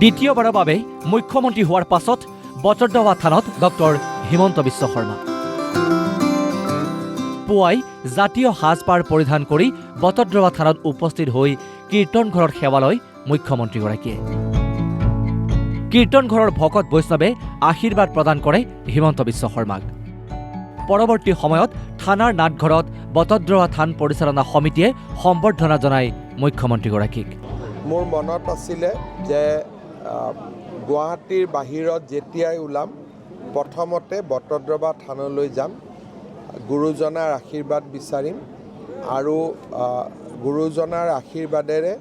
দ্বিতীয়বাৰৰ বাবে মুখ্যমন্ত্ৰী হোৱাৰ পাছত বটদ্ৰৱা থানত ডক্টৰ হিমন্ত বিশ্ব শৰ্মা পুৱাই জাতীয় সাজপাৰ পৰিধান কৰি বটদ্ৰৱা থানত উপস্থিত হৈ কীৰ্তন ঘৰত সেৱা লয় মুখ্যমন্ত্ৰীগৰাকীয়ে। কীৰ্তন ঘৰৰ ভকত বৈষ্ণৱে আশীৰ্বাদ প্ৰদান কৰে হিমন্ত বিশ্ব শৰ্মাক। পৰৱৰ্তী সময়ত থানাৰ নাটঘৰত বটদ্ৰৱা থান পৰিচালনা সমিতিয়ে সম্বৰ্ধনা জনায় মুখ্যমন্ত্ৰীগৰাকীক। মোৰ মনত আছিলে যে গুৱাহাটীৰ বাহিৰত যেতিয়াই ওলাম প্ৰথমতে বটদ্ৰৱা থানলৈ যাম, গুৰুজনাৰ আশীৰ্বাদ বিচাৰিম আৰু গুৰুজনাৰ আশীৰ্বাদেৰে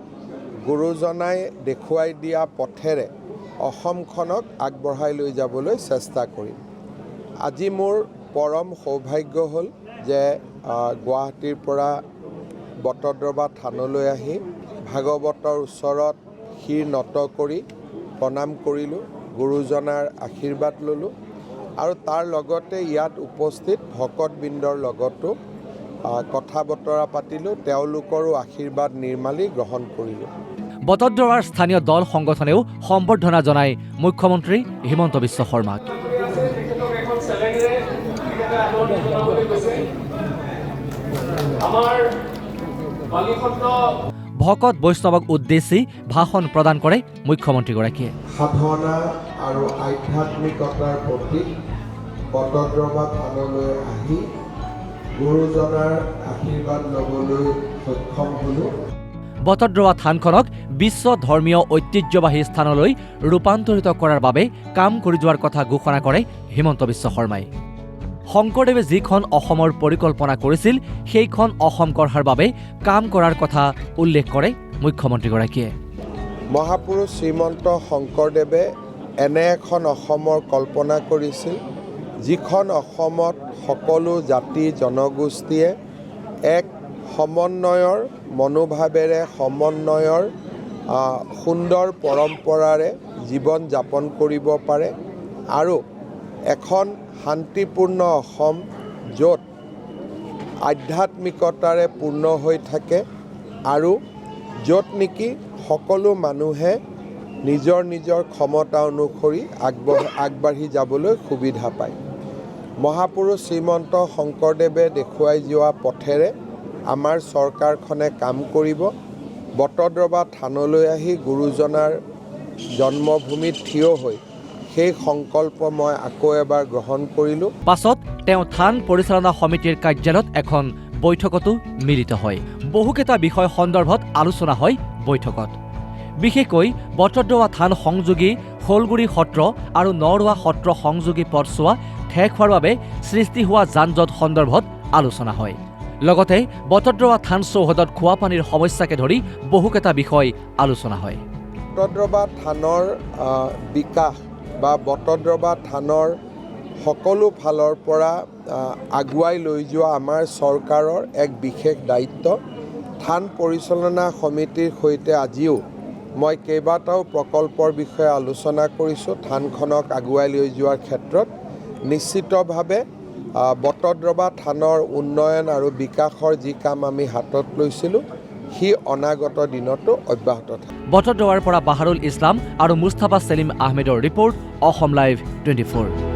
গুৰুজনাই দেখুৱাই দিয়া পথেৰে অসমখনক আগবঢ়াই লৈ যাবলৈ চেষ্টা কৰিম। আজি মোৰ পৰম সৌভাগ্য হ'ল যে গুৱাহাটীৰ পৰা বটদ্ৰৱা থানলৈ আহি ভাগৱতৰ ওচৰত শিৰ নত কৰি প্ৰণাম কৰিলোঁ, গুৰুজনাৰ আশীৰ্বাদ ল'লোঁ আৰু তাৰ লগতে ইয়াত উপস্থিত ভকতবৃন্দৰ লগতো কথা বতৰা পাতিলোঁ, তেওঁলোকৰো আশীৰ্বাদ নিৰ্মালি গ্ৰহণ কৰিলোঁ। বটদ্ৰৱাৰ স্থানীয় দল সংগঠনেও সম্বৰ্ধনা জনায় মুখ্যমন্ত্ৰী হিমন্ত বিশ্ব শৰ্মাক। ভকত বৈষ্ণৱক উদ্দেশ্যি ভাষণ প্ৰদান কৰে মুখ্যমন্ত্ৰীগৰাকীয়ে। সাধনা আৰু আধ্যাত্মিকতাৰ প্ৰতি বটদ্ৰৱা থানলৈ আহি গুৰুজনাৰ আশীৰ্বাদ ল'বলৈ সক্ষম হ'লোঁ। বটদ্ৰৱা থানখনক বিশ্ব ধৰ্মীয় ঐতিহ্যবাহী স্থানলৈ ৰূপান্তৰিত কৰাৰ বাবে কাম কৰি যোৱাৰ কথা ঘোষণা কৰে হিমন্ত বিশ্ব শৰ্মাই। শংকৰদেৱে যিখন অসমৰ পৰিকল্পনা কৰিছিল সেইখন অসম গঢ়াৰ বাবে কাম কৰাৰ কথা উল্লেখ কৰে মুখ্যমন্ত্ৰীগৰাকীয়ে। মহাপুৰুষ শ্ৰীমন্ত শংকৰদেৱে এনে এখন অসমৰ কল্পনা কৰিছিল যিখন অসমত সকলো জাতি জনগোষ্ঠীয়ে এক সমন্বয়ৰ মনোভাৱেৰে সমন্বয়ৰ সুন্দৰ পৰম্পৰাৰে জীৱন যাপন কৰিব পাৰে আৰু এখন শান্তিপূৰ্ণ অসম য'ত আধ্যাত্মিকতাৰে পূৰ্ণ হৈ থাকে আৰু য'ত নেকি সকলো মানুহে নিজৰ নিজৰ ক্ষমতা অনুসৰি আগবাঢ়ি যাবলৈ সুবিধা পায়। মহাপুৰুষ শ্ৰীমন্ত শংকৰদেৱে দেখুৱাই যোৱা পথেৰে আমাৰ চৰকাৰখনে কাম কৰিব। বটদ্ৰৱা থানলৈ আহি গুৰুজনাৰ জন্মভূমিত থিয় হৈ সেই সংকল্প মই আকৌ এবাৰ গ্ৰহণ কৰিলোঁ। পাছত তেওঁ থান পৰিচালনা সমিতিৰ কাৰ্যালয়ত এখন বৈঠকতো মিলিত হয়। বহুকেইটা বিষয় সন্দৰ্ভত আলোচনা হয় বৈঠকত। বিশেষকৈ বটদ্ৰৱা থান সংযোগী শোলগুৰি সত্ৰ আৰু নৰোৱা সত্ৰ সংযোগী পথছোৱা ঠেক হোৱাৰ বাবে সৃষ্টি হোৱা যান-জঁট সন্দৰ্ভত আলোচনা হয়। লগতে বটদ্ৰৱা থান চৌহদত খোৱা পানীৰ সমস্যাকে ধৰি বহুকেইটা বিষয় আলোচনা হয়। বটদ্ৰৱা থানৰ বিকাশ বা বটদ্ৰৱা থানৰ সকলো ফালৰ পৰা আগুৱাই লৈ যোৱা আমাৰ চৰকাৰৰ এক বিশেষ দায়িত্ব। থান পৰিচালনা সমিতিৰ সৈতে আজিও মই কেইবাটাও প্ৰকল্পৰ বিষয়ে আলোচনা কৰিছোঁ। থানখনক আগুৱাই লৈ যোৱাৰ ক্ষেত্ৰত নিশ্চিতভাৱে বটদ্ৰৱা থানৰ উন্নয়ন আৰু বিকাশৰ যি কাম আমি হাতত লৈছিলোঁ সি অনাগত দিনতো অব্যাহত থাকে। বটদ্ৰৱাৰ পৰা বাহাৰুল ইছলাম আৰু মুস্তাফা সেলিম আহমেদৰ ৰিপৰ্ট, অসম লাইভ 24।